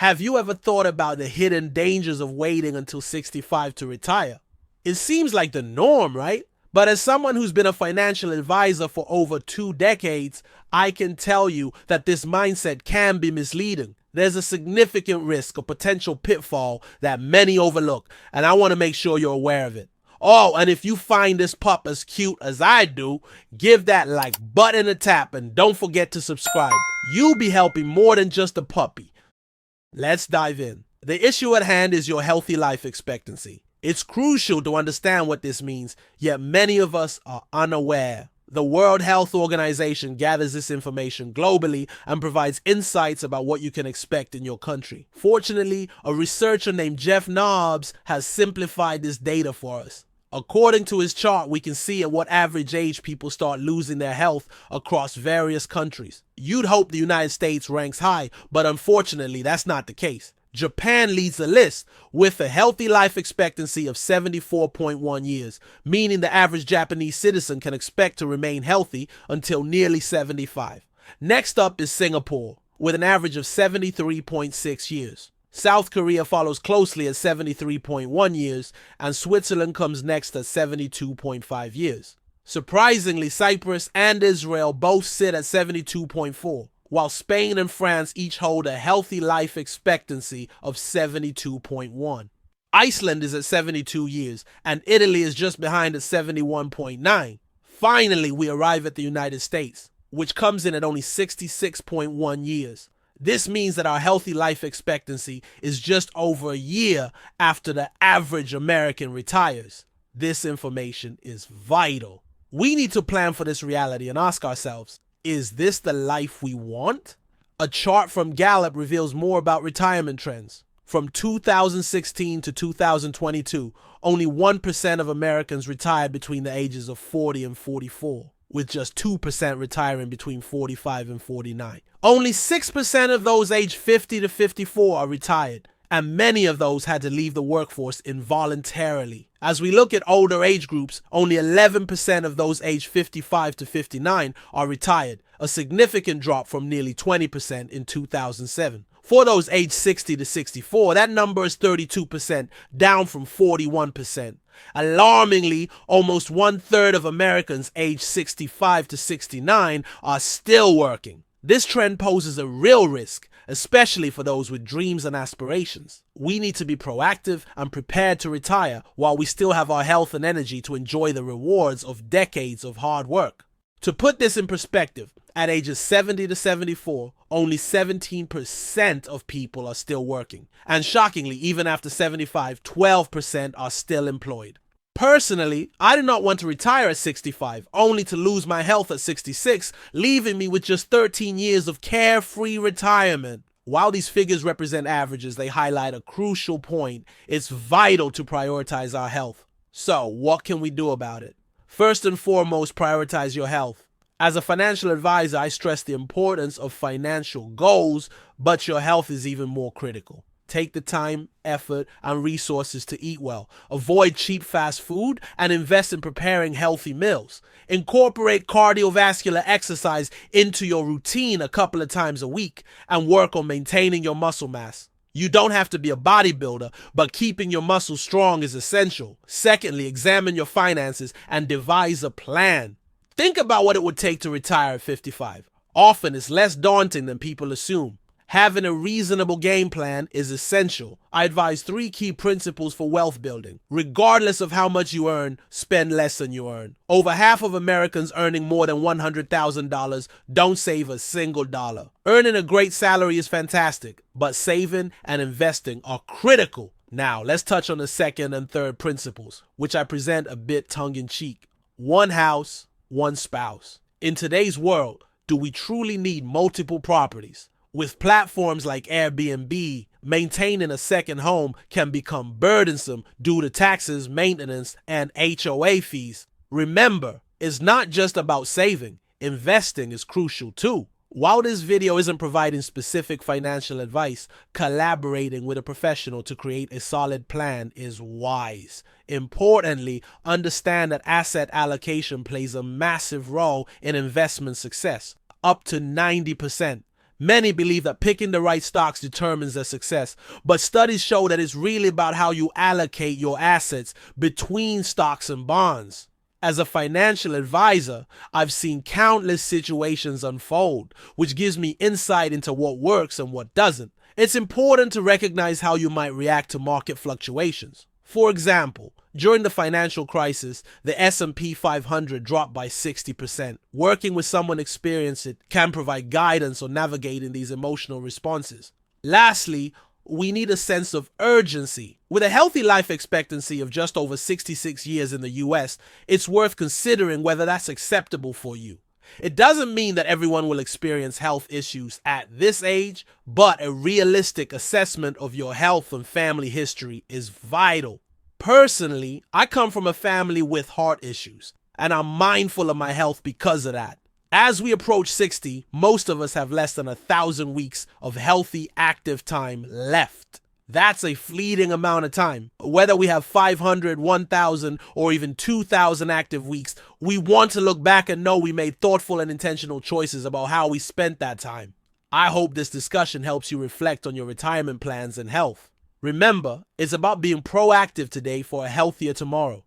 Have you ever thought about the hidden dangers of waiting until 65 to retire? It seems like the norm, right? But as someone who's been a financial advisor for over 2 decades, I can tell you that this mindset can be misleading. There's a significant risk, a potential pitfall that many overlook, and I want to make sure you're aware of it. Oh, and if you find this pup as cute as I do, give that like button a tap and don't forget to subscribe. You'll be helping more than just a puppy. Let's dive in. The issue at hand is your healthy life expectancy. It's crucial to understand what this means, yet many of us are unaware. The World Health Organization gathers this information globally and provides insights about what you can expect in your country. Fortunately, a researcher named Jeff Nobbs has simplified this data for us. According to his chart, we can see at what average age people start losing their health across various countries. You'd hope the United States ranks high, but unfortunately, that's not the case. Japan leads the list with a healthy life expectancy of 74.1 years, meaning the average Japanese citizen can expect to remain healthy until nearly 75. Next up is Singapore, with an average of 73.6 years. South Korea follows closely at 73.1 years, and Switzerland comes next at 72.5 years. Surprisingly, Cyprus and Israel both sit at 72.4, while Spain and France each hold a healthy life expectancy of 72.1. Iceland is at 72 years, and Italy is just behind at 71.9. Finally, we arrive at the United States, which comes in at only 66.1 years. This means that our healthy life expectancy is just over a year after the average American retires. This information is vital. We need to plan for this reality and ask ourselves, is this the life we want? A chart from Gallup reveals more about retirement trends. From 2016 to 2022, only 1% of Americans retired between the ages of 40 and 44. With just 2% retiring between 45 and 49. Only 6% of those aged 50 to 54 are retired, and many of those had to leave the workforce involuntarily. As we look at older age groups, only 11% of those aged 55 to 59 are retired, a significant drop from nearly 20% in 2007. For those aged 60 to 64, that number is 32%, down from 41%. Alarmingly, almost 1/3 of Americans aged 65 to 69 are still working. This trend poses a real risk, especially for those with dreams and aspirations. We need to be proactive and prepared to retire while we still have our health and energy to enjoy the rewards of decades of hard work. To put this in perspective, at ages 70 to 74, only 17% of people are still working. And shockingly, even after 75, 12% are still employed. Personally, I did not want to retire at 65, only to lose my health at 66, leaving me with just 13 years of carefree retirement. While these figures represent averages, they highlight a crucial point. It's vital to prioritize our health. So, what can we do about it? First and foremost, prioritize your health. As a financial advisor, I stress the importance of financial goals, but your health is even more critical. Take the time, effort, and resources to eat well. Avoid cheap fast food and invest in preparing healthy meals. Incorporate cardiovascular exercise into your routine a couple of times a week and work on maintaining your muscle mass. You don't have to be a bodybuilder, but keeping your muscles strong is essential. Secondly, examine your finances and devise a plan. Think about what it would take to retire at 55. Often it's less daunting than people assume. Having a reasonable game plan is essential. I advise 3 key principles for wealth building. Regardless of how much you earn, spend less than you earn. Over half of Americans earning more than $100,000 don't save a single dollar. Earning a great salary is fantastic, but saving and investing are critical. Now, let's touch on the second and third principles, which I present a bit tongue-in-cheek. One house, one spouse. In today's world, do we truly need multiple properties? With platforms like Airbnb, maintaining a second home can become burdensome due to taxes, maintenance, and HOA fees. Remember, it's not just about saving. Investing is crucial too. While this video isn't providing specific financial advice, collaborating with a professional to create a solid plan is wise. Importantly, understand that asset allocation plays a massive role in investment success, up to 90%. Many believe that picking the right stocks determines their success, but studies show that it's really about how you allocate your assets between stocks and bonds. As a financial advisor, I've seen countless situations unfold, which gives me insight into what works and what doesn't. It's important to recognize how you might react to market fluctuations. For example, during the financial crisis, the S&P 500 dropped by 60%. Working with someone experienced it can provide guidance on navigating these emotional responses. Lastly, we need a sense of urgency. With a healthy life expectancy of just over 66 years in the US, it's worth considering whether that's acceptable for you. It doesn't mean that everyone will experience health issues at this age, but a realistic assessment of your health and family history is vital. Personally, I come from a family with heart issues, and I'm mindful of my health because of that. As we approach 60, most of us have less than 1,000 weeks of healthy, active time left. That's a fleeting amount of time. Whether we have 500, 1,000, or even 2,000 active weeks, we want to look back and know we made thoughtful and intentional choices about how we spent that time. I hope this discussion helps you reflect on your retirement plans and health. Remember, it's about being proactive today for a healthier tomorrow.